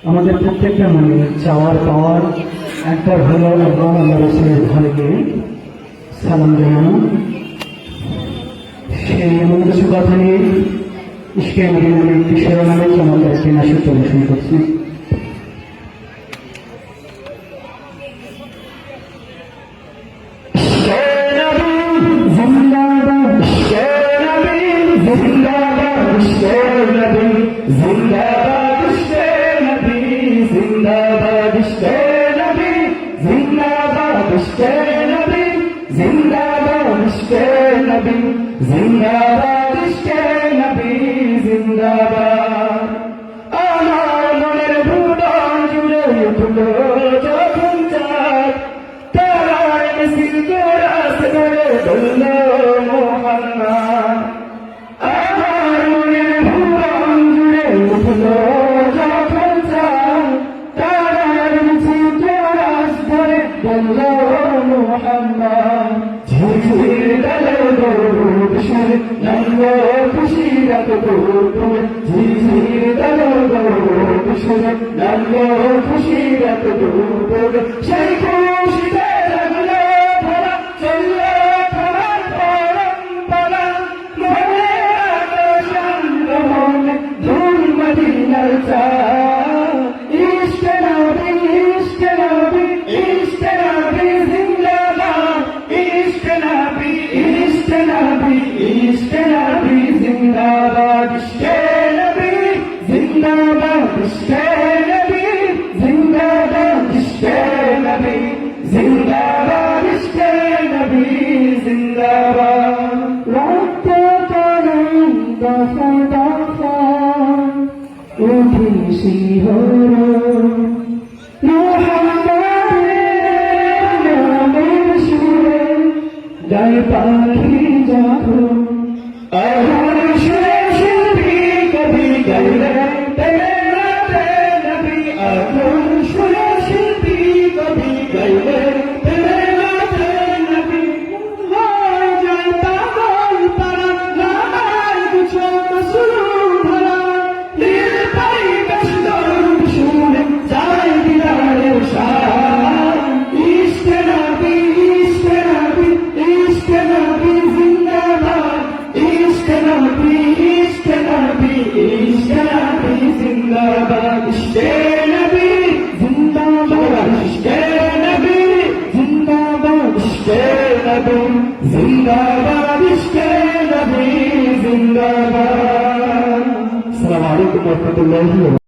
আমাদের প্রত্যেকটা মনে চাওয়ার পাওয়ার একবার হলো এবং আল্লাহ রাসূলের ঘরে গিয়ে সালাম জানানো। সেই এমন কিছু কথা নিয়ে ইশকে মদিনার একটি শিরোনামে চমৎকার নাটক পরিবেশন করছি। जिंदाबाद इश्क़े नबी जिंदाबाद আমার মনের ভুবন জুড়ে উঠলো যখন চাঁদ তারার মিছিল কোরাস করে বলল মুহাম্মদ আমার মনের ভুবন জুড়ে উঠলো যখন চাঁদ তারার মিছিল কোরাস করে বলল মুহাম্মদ ঝিঝির ডালে গরুর সুরে নামলো খুশিরাত দুপুরে ঝিঝির ডালে গরুর সুরে নামলো খুশিরাত দুপুরে সেই খুশিতে লাগলো ভরা চললো তোমার পরম্পরা মনে রাখো শান্ত মনে ধুল মদিনার চাঁদ ইশকে নবী ইশকে নবী ইশকে নবী জিন্দাবাদ इश्क़ नबी इश्क़ नबी इश्क़ नबी जिंदाबाद इश्क़ नबी जिंदाबाद इश्क़ नबी जिंदाबाद इश्क़ नबी जिंदाबाद इश्क़ नबी जिंदाबाद रक्त कलम दफा दफा उठी शिहर গায়ে পাখি যখন আহর সুরে শিল্পী কবি গাইলেন প্রেমে নবী আহর সুরে শিল্পী কবি গাইলেন প্রেমে নবী হয় যায় পাগল পারা লাগায় কিছু শুরু ধরা দিল পাই বেশ দরুদ শুনে যায় দিদারের শান ইশক নবী जिंदाबाद इश्क़े नबी जिंदाबाद इश्क़े नबी जिंदाबाद इश्क़े नबी जिंदाबाद इश्क़े नबी जिंदाबाद। अस्सलामु अलैकुम व रहमतुल्लाहि